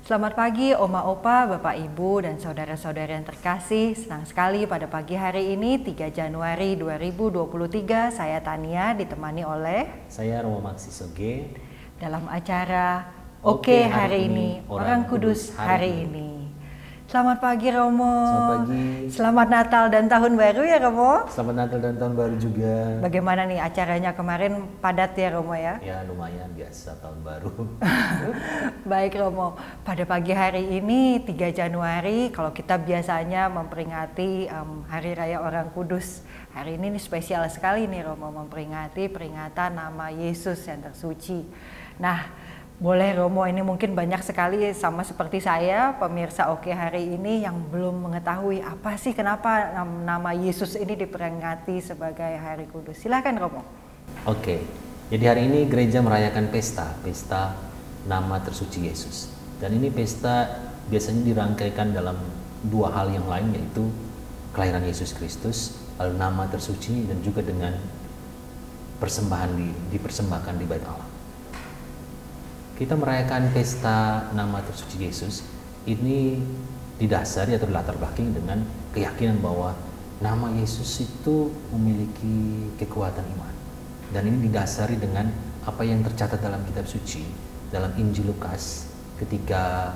Selamat pagi Oma Opa, Bapak Ibu dan saudara-saudara yang terkasih. Senang sekali pada pagi hari ini 3 Januari 2023 saya Tania ditemani oleh Saya Romo Maksi Soge dalam acara Oke Hari Ini Orang Kudus Hari Ini. Selamat pagi Romo. Selamat pagi. Selamat Natal dan Tahun Baru ya Romo. Selamat Natal dan Tahun Baru juga. Bagaimana nih acaranya kemarin, padat ya Romo ya? Ya lumayan, biasa Tahun Baru. Baik Romo, pada pagi hari ini 3 Januari kalau kita biasanya memperingati Hari Raya Orang Kudus. Hari ini spesial sekali nih Romo, memperingati peringatan nama Yesus yang tersuci. Nah, boleh Romo, ini mungkin banyak sekali sama seperti saya pemirsa Oke Hari ini yang belum mengetahui apa sih kenapa nama Yesus ini diperingati sebagai Hari Kudus. Silakan Romo. Oke, jadi hari ini gereja merayakan pesta nama tersuci Yesus. Dan ini pesta biasanya dirangkaikan dalam dua hal yang lain, yaitu kelahiran Yesus Kristus, lalu nama tersuci, dan juga dengan persembahan dipersembahkan di Bait Allah. Kita merayakan pesta nama tersuci Yesus ini didasari atau dilatar belakangi dengan keyakinan bahwa nama Yesus itu memiliki kekuatan iman. Dan ini didasari dengan apa yang tercatat dalam kitab suci, dalam Injil Lukas, ketika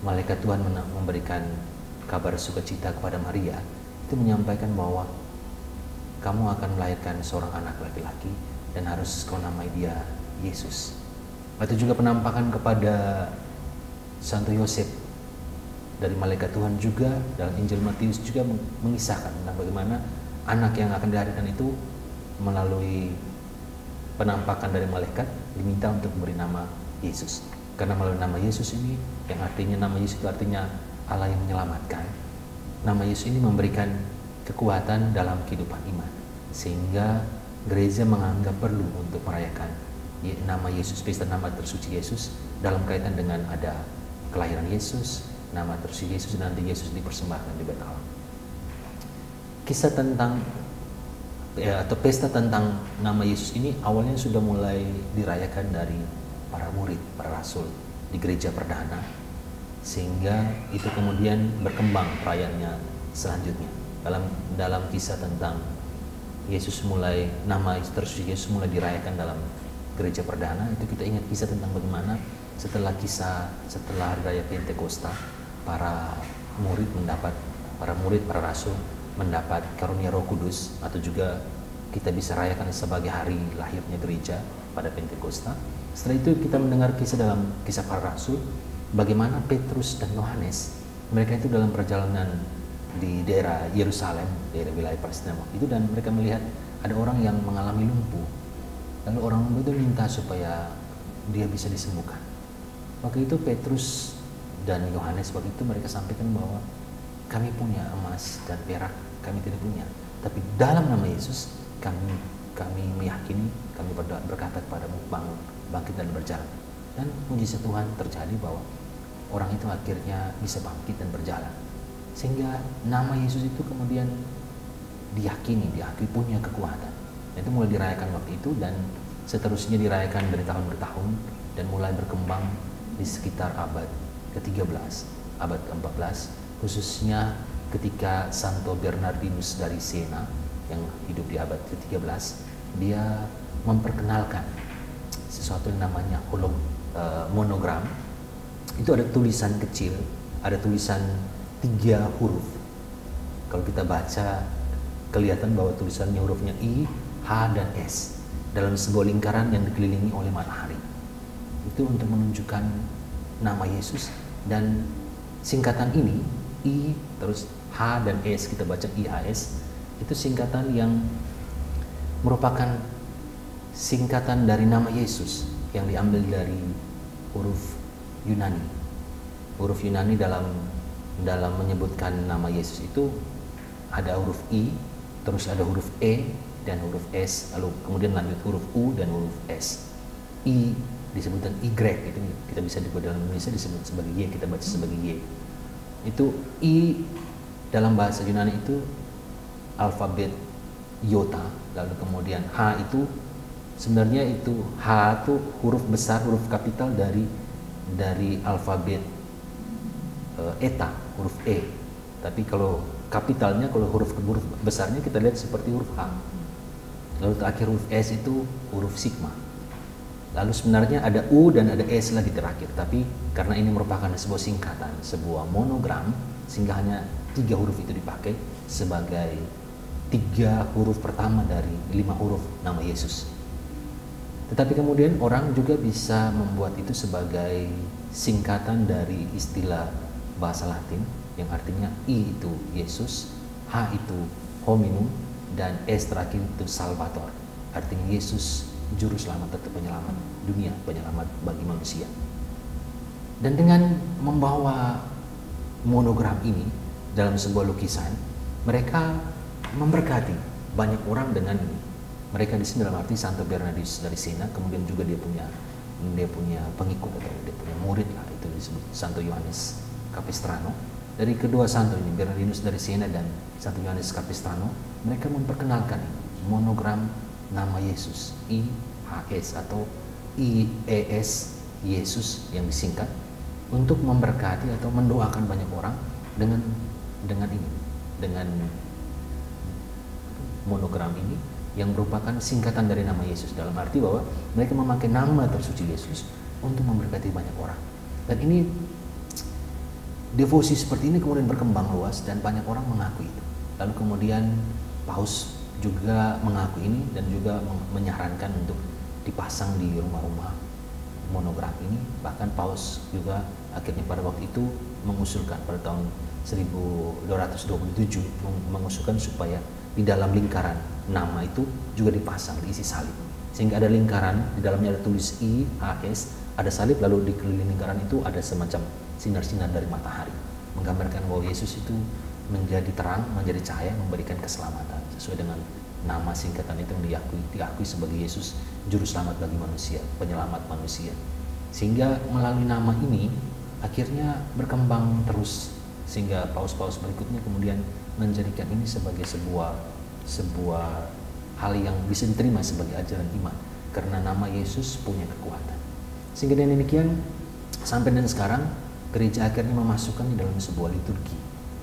malaikat Tuhan memberikan kabar sukacita kepada Maria, itu menyampaikan bahwa kamu akan melahirkan seorang anak laki-laki dan harus kau namai dia Yesus. Atau juga penampakan kepada Santo Yosef dari malaikat Tuhan juga dalam Injil Matius juga mengisahkan tentang bagaimana anak yang akan dilahirkan itu melalui penampakan dari malaikat diminta untuk memberi nama Yesus. Karena melalui nama Yesus ini, yang artinya nama Yesus itu artinya Allah yang menyelamatkan. Nama Yesus ini memberikan kekuatan dalam kehidupan iman, sehingga gereja menganggap perlu untuk merayakan nama Yesus, pesta nama tersuci Yesus dalam kaitan dengan ada kelahiran Yesus, nama tersuci Yesus, dan nanti Yesus dipersembahkan di Bait Allah. Kisah tentang atau pesta tentang nama Yesus ini awalnya sudah mulai dirayakan dari para murid, para rasul di gereja perdana, sehingga itu kemudian berkembang perayaannya selanjutnya. Dalam kisah tentang Yesus mulai, nama tersuci Yesus mulai dirayakan dalam gereja perdana, itu kita ingat kisah tentang bagaimana setelah Hari Raya Pentakosta, para murid, para rasul mendapat karunia Roh Kudus, atau juga kita bisa rayakan sebagai hari lahirnya gereja pada Pentakosta. Setelah itu kita mendengar dalam kisah para rasul, bagaimana Petrus dan Yohanes, mereka itu dalam perjalanan di daerah Yerusalem, daerah wilayah Palestina itu, dan mereka melihat ada orang yang mengalami lumpuh. Lalu orang lumpuh itu minta supaya dia bisa disembuhkan. Waktu itu Petrus dan Yohanes waktu itu mereka sampaikan bahwa kami punya emas dan perak, kami tidak punya. Tapi dalam nama Yesus kami meyakini, kami berkata kepadamu, bangun, bangkit dan berjalan. Dan mujizat Tuhan terjadi bahwa orang itu akhirnya bisa bangkit dan berjalan. Sehingga nama Yesus itu kemudian diakui punya kekuatan. Itu mulai dirayakan waktu itu dan seterusnya dirayakan dari tahun ke tahun dan mulai berkembang di sekitar abad ke-13, abad ke-14, khususnya ketika Santo Bernardinus dari Siena yang hidup di abad ke-13, dia memperkenalkan sesuatu yang namanya monogram. Itu ada tulisan kecil, ada tulisan 3 huruf. Kalau kita baca kelihatan bahwa tulisannya hurufnya I, H, dan S dalam sebuah lingkaran yang dikelilingi oleh matahari. Itu untuk menunjukkan nama Yesus, dan singkatan ini I terus H dan S, kita baca IHS, itu singkatan yang merupakan singkatan dari nama Yesus yang diambil dari huruf Yunani. Huruf Yunani dalam menyebutkan nama Yesus itu ada huruf I, terus ada huruf E dan huruf S, lalu kemudian lanjut huruf U dan huruf S. I disebutkan Y, itu kita bisa dibuat dalam Indonesia disebut sebagai Y, kita baca sebagai Y. Itu I dalam bahasa Yunani itu alfabet iota, lalu kemudian H itu sebenarnya itu H itu huruf besar, huruf kapital dari dari alfabet eta, huruf E. Tapi kalau kapitalnya, kalau huruf besarnya kita lihat seperti huruf H. Lalu terakhir huruf S itu huruf sigma. Lalu sebenarnya ada U dan ada S lagi terakhir, tapi karena ini merupakan sebuah singkatan, sebuah monogram, sehingga hanya 3 huruf itu dipakai sebagai 3 huruf pertama dari 5 huruf nama Yesus. Tetapi kemudian orang juga bisa membuat itu sebagai singkatan dari istilah bahasa Latin yang artinya I itu Yesus, H itu hominum, dan S terakhir itu Salvator, artinya Yesus juru selamat atau penyelamat dunia, penyelamat bagi manusia. Dan dengan membawa monogram ini dalam sebuah lukisan, mereka memberkati banyak orang dengan ini. Mereka di sini dalam arti Santo Bernardinus dari Siena, kemudian juga dia punya pengikut atau dia punya murid lah, itu disebut Santo Yohanes Capistrano. Dari kedua santo ini, Bernardinus dari Siena dan Santo Yohanes Capistrano, mereka memperkenalkan ini, monogram nama Yesus, IHS atau IES, Yesus yang disingkat, untuk memberkati atau mendoakan banyak orang dengan ini, dengan monogram ini yang merupakan singkatan dari nama Yesus, dalam arti bahwa mereka memakai nama tersuci Yesus untuk memberkati banyak orang. Dan ini devosi seperti ini kemudian berkembang luas dan banyak orang mengaku itu. Lalu kemudian Paus juga mengaku ini dan juga menyarankan untuk dipasang di rumah-rumah monogram ini. Bahkan Paus juga akhirnya pada waktu itu mengusulkan pada tahun 1227 mengusulkan supaya di dalam lingkaran nama itu juga dipasang, diisi salib, sehingga ada lingkaran, di dalamnya ada tulis I, A, S, ada salib, lalu di keliling lingkaran itu ada semacam sinar-sinar dari matahari, menggambarkan bahwa Yesus itu menjadi terang, menjadi cahaya, memberikan keselamatan sesuai dengan nama singkatan itu yang diakui sebagai Yesus juru selamat bagi manusia, penyelamat manusia. Sehingga melalui nama ini akhirnya berkembang terus, sehingga paus-paus berikutnya kemudian menjadikan ini sebagai sebuah hal yang bisa diterima sebagai ajaran iman, karena nama Yesus punya kekuatan. Sehingga dengan demikian sampai dan sekarang gereja akhirnya memasukkan di dalam sebuah liturgi,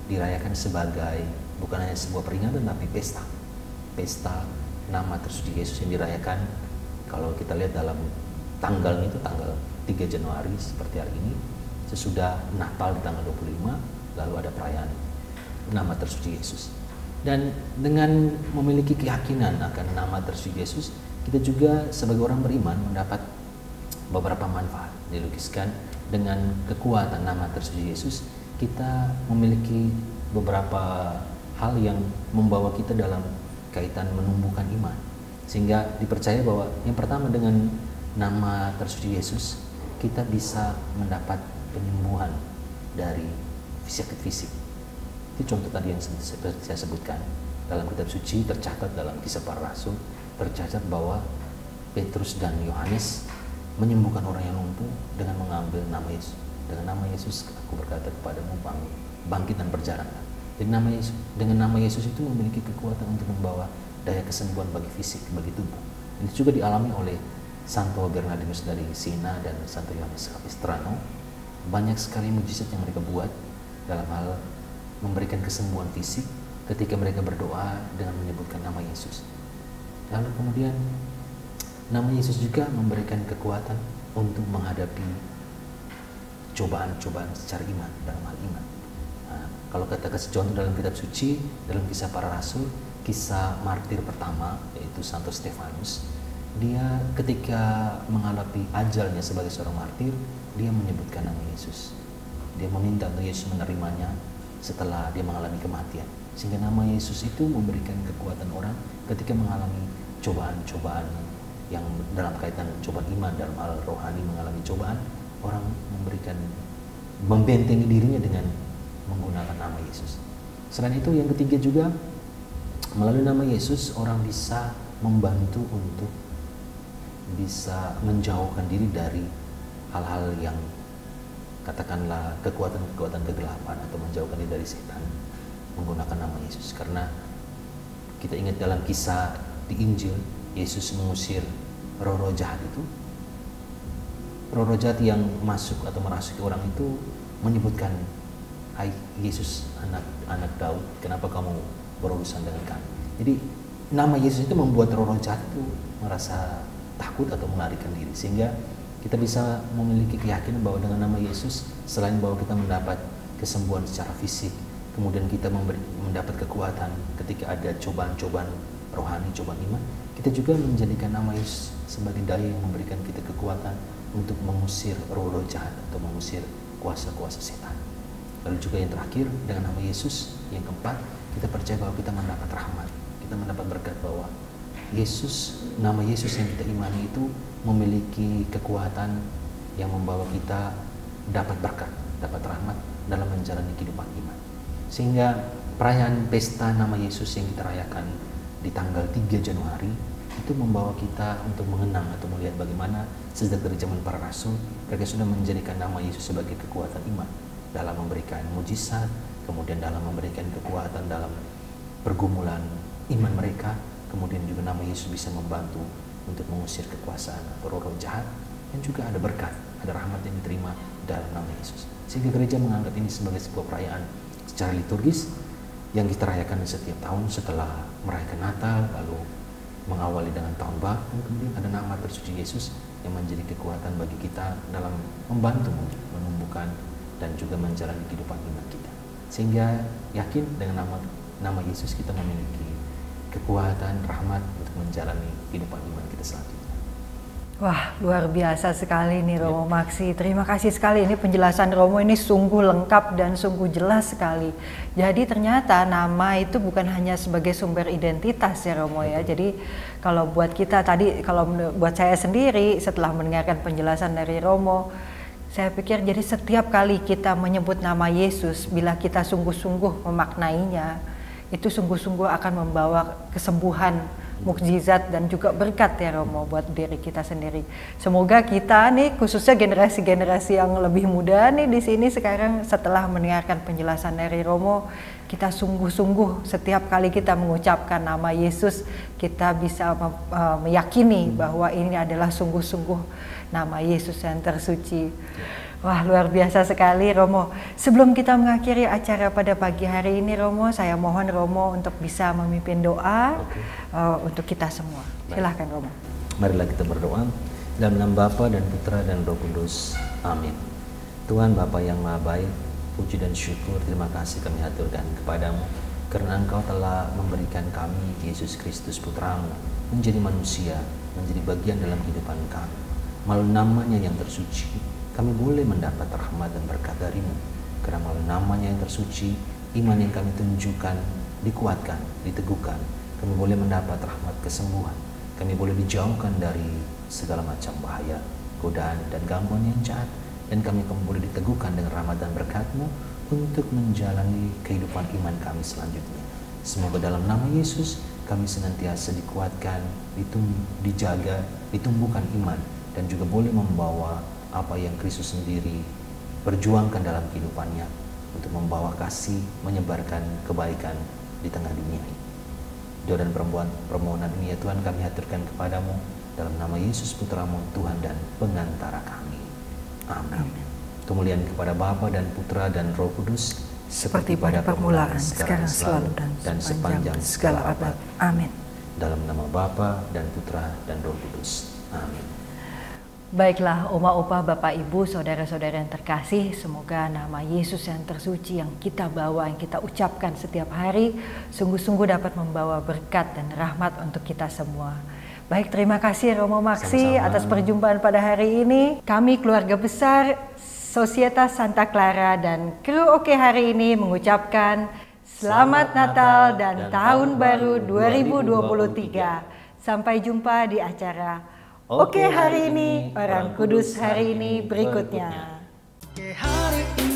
dirayakan sebagai bukan hanya sebuah peringatan tapi pesta nama tersuci Yesus yang dirayakan. Kalau kita lihat dalam tanggalnya itu tanggal 3 Januari seperti hari ini, sesudah Natal di tanggal 25, lalu ada perayaan nama tersuci Yesus. Dan dengan memiliki keyakinan akan nama tersuci Yesus, kita juga sebagai orang beriman mendapat beberapa manfaat. Dilukiskan dengan kekuatan nama tersuci Yesus, kita memiliki beberapa hal yang membawa kita dalam kaitan menumbuhkan iman, sehingga dipercaya bahwa yang pertama, dengan nama tersuci Yesus kita bisa mendapat penyembuhan dari sakit fisik. Itu contoh tadi yang saya sebutkan. Dalam kitab suci tercatat, dalam Kisah Para Rasul tercatat bahwa Petrus dan Yohanes menyembuhkan orang yang lumpuh dengan mengambil nama Yesus. Dengan nama Yesus aku berkata kepadamu, bangkit dan berjalanlah. Jadi dengan nama Yesus itu memiliki kekuatan untuk membawa daya kesembuhan bagi fisik, bagi tubuh. Ini juga dialami oleh Santo Bernardinus dari Siena dan Santo Yohanes Capistrano. Banyak sekali mujizat yang mereka buat dalam hal memberikan kesembuhan fisik ketika mereka berdoa dengan menyebutkan nama Yesus. Lalu kemudian nama Yesus juga memberikan kekuatan untuk menghadapi cobaan-cobaan secara iman, dalam hal iman. Nah, kalau kita kasih contoh dalam kitab suci, dalam Kisah Para Rasul, kisah martir pertama yaitu Santo Stefanus, dia ketika menghadapi ajalnya sebagai seorang martir, dia menyebutkan nama Yesus. Dia meminta untuk Yesus menerimanya setelah dia mengalami kematian. Sehingga nama Yesus itu memberikan kekuatan orang ketika mengalami cobaan-cobaan yang dalam kaitan cobaan iman, dalam hal rohani mengalami cobaan, orang membentengi dirinya dengan menggunakan nama Yesus. Selain itu, yang ketiga juga, melalui nama Yesus orang bisa membantu untuk bisa menjauhkan diri dari hal-hal yang katakanlah kekuatan-kekuatan kegelapan, atau menjauhkan diri dari setan menggunakan nama Yesus. Karena kita ingat dalam kisah di Injil, Yesus mengusir roh-roh jahat itu roh jahat yang masuk atau merasuki orang itu menyebutkan, "Hai Yesus, anak Daud, kenapa kamu berurusan dengan kami?" Jadi nama Yesus itu membuat roh jahat itu merasa takut atau melarikan diri, sehingga kita bisa memiliki keyakinan bahwa dengan nama Yesus, selain bahwa kita mendapat kesembuhan secara fisik, kemudian kita mendapat kekuatan ketika ada cobaan-cobaan rohani, cobaan iman, kita juga menjadikan nama Yesus sebagai daya yang memberikan kita kekuatan untuk mengusir roh-roh jahat atau mengusir kuasa-kuasa setan. Lalu juga yang terakhir, dengan nama Yesus, yang keempat, kita percaya bahwa kita mendapat rahmat, kita mendapat berkat, bahwa Yesus, nama Yesus yang kita imani itu memiliki kekuatan yang membawa kita dapat berkat, dapat rahmat dalam menjalani kehidupan iman. Sehingga perayaan pesta nama Yesus yang kita rayakan di tanggal 3 Januari itu membawa kita untuk mengenang atau melihat bagaimana sejak dari zaman para rasul mereka sudah menjadikan nama Yesus sebagai kekuatan iman dalam memberikan mujizat, kemudian dalam memberikan kekuatan dalam pergumulan iman mereka, kemudian juga nama Yesus bisa membantu untuk mengusir kekuasaan atau roh-roh jahat, dan juga ada berkat, ada rahmat yang diterima dalam nama Yesus. Sehingga gereja menganggap ini sebagai sebuah perayaan secara liturgis yang kita rayakan setiap tahun setelah merayakan Natal, lalu mengawali dengan tahun baru, kemudian ada nama tersuci Yesus yang menjadi kekuatan bagi kita dalam membantu menumbuhkan dan juga menjalani kehidupan iman kita. Sehingga yakin dengan nama Yesus kita memiliki kekuatan, rahmat untuk menjalani kehidupan iman kita selanjutnya. Wah, luar biasa sekali nih Romo Maksi. Terima kasih sekali, ini penjelasan Romo ini sungguh lengkap dan sungguh jelas sekali. Jadi ternyata nama itu bukan hanya sebagai sumber identitas ya Romo ya. Jadi kalau buat kita tadi, kalau buat saya sendiri setelah mendengarkan penjelasan dari Romo, saya pikir jadi setiap kali kita menyebut nama Yesus, bila kita sungguh-sungguh memaknainya, itu sungguh-sungguh akan membawa kesembuhan, mukjizat dan juga berkat ya Romo buat diri kita sendiri. Semoga kita nih, khususnya generasi-generasi yang lebih muda nih di sini sekarang, setelah mendengarkan penjelasan dari Romo, kita sungguh-sungguh setiap kali kita mengucapkan nama Yesus, kita bisa meyakini bahwa ini adalah sungguh-sungguh nama Yesus yang tersuci. Wah, luar biasa sekali Romo. Sebelum kita mengakhiri acara pada pagi hari ini Romo, saya mohon Romo untuk bisa memimpin doa untuk kita semua. Silahkan Romo. Marilah kita berdoa. Dalam nama Bapa dan Putra dan Roh Kudus. Amin. Tuhan Bapa yang Maha Baik, puji dan syukur, terima kasih kami haturkan kepadamu karena Engkau telah memberikan kami Yesus Kristus Putramu menjadi manusia, menjadi bagian dalam kehidupan kami. Melalui namanya yang tersuci, kami boleh mendapat rahmat dan berkat darimu. Karena melalui namanya yang tersuci, iman yang kami tunjukkan dikuatkan, diteguhkan. Kami boleh mendapat rahmat kesembuhan. Kami boleh dijauhkan dari segala macam bahaya, godaan dan gangguan yang jahat. Dan kami boleh diteguhkan dengan rahmat dan berkat-Mu untuk menjalani kehidupan iman kami selanjutnya. Semoga dalam nama Yesus kami senantiasa dikuatkan, dijaga, ditumbuhkan iman, dan juga boleh membawa apa yang Kristus sendiri perjuangkan dalam kehidupannya untuk membawa kasih, menyebarkan kebaikan di tengah dunia ini. Doa dan permohonan ini ya Tuhan kami haturkan kepadamu dalam nama Yesus Putramu, Tuhan dan Pengantara kami. Amin. Kemuliaan kepada Bapa dan Putra dan Roh Kudus, seperti pada permulaan, sekarang selalu dan sepanjang segala abad. Amin. Dalam nama Bapa dan Putra dan Roh Kudus. Amin. Baiklah, Oma Opa, Bapak Ibu, saudara-saudara yang terkasih, semoga nama Yesus yang tersuci yang kita bawa, yang kita ucapkan setiap hari, sungguh-sungguh dapat membawa berkat dan rahmat untuk kita semua. Baik, terima kasih Romo Maksi atas perjumpaan pada hari ini. Kami keluarga besar Sosietas Santa Clara dan kru Oke hari ini mengucapkan Selamat Natal dan Tahun Baru 2023. Sampai jumpa di acara Oke hari ini, Orang Kudus hari ini berikutnya. Oke hari ini.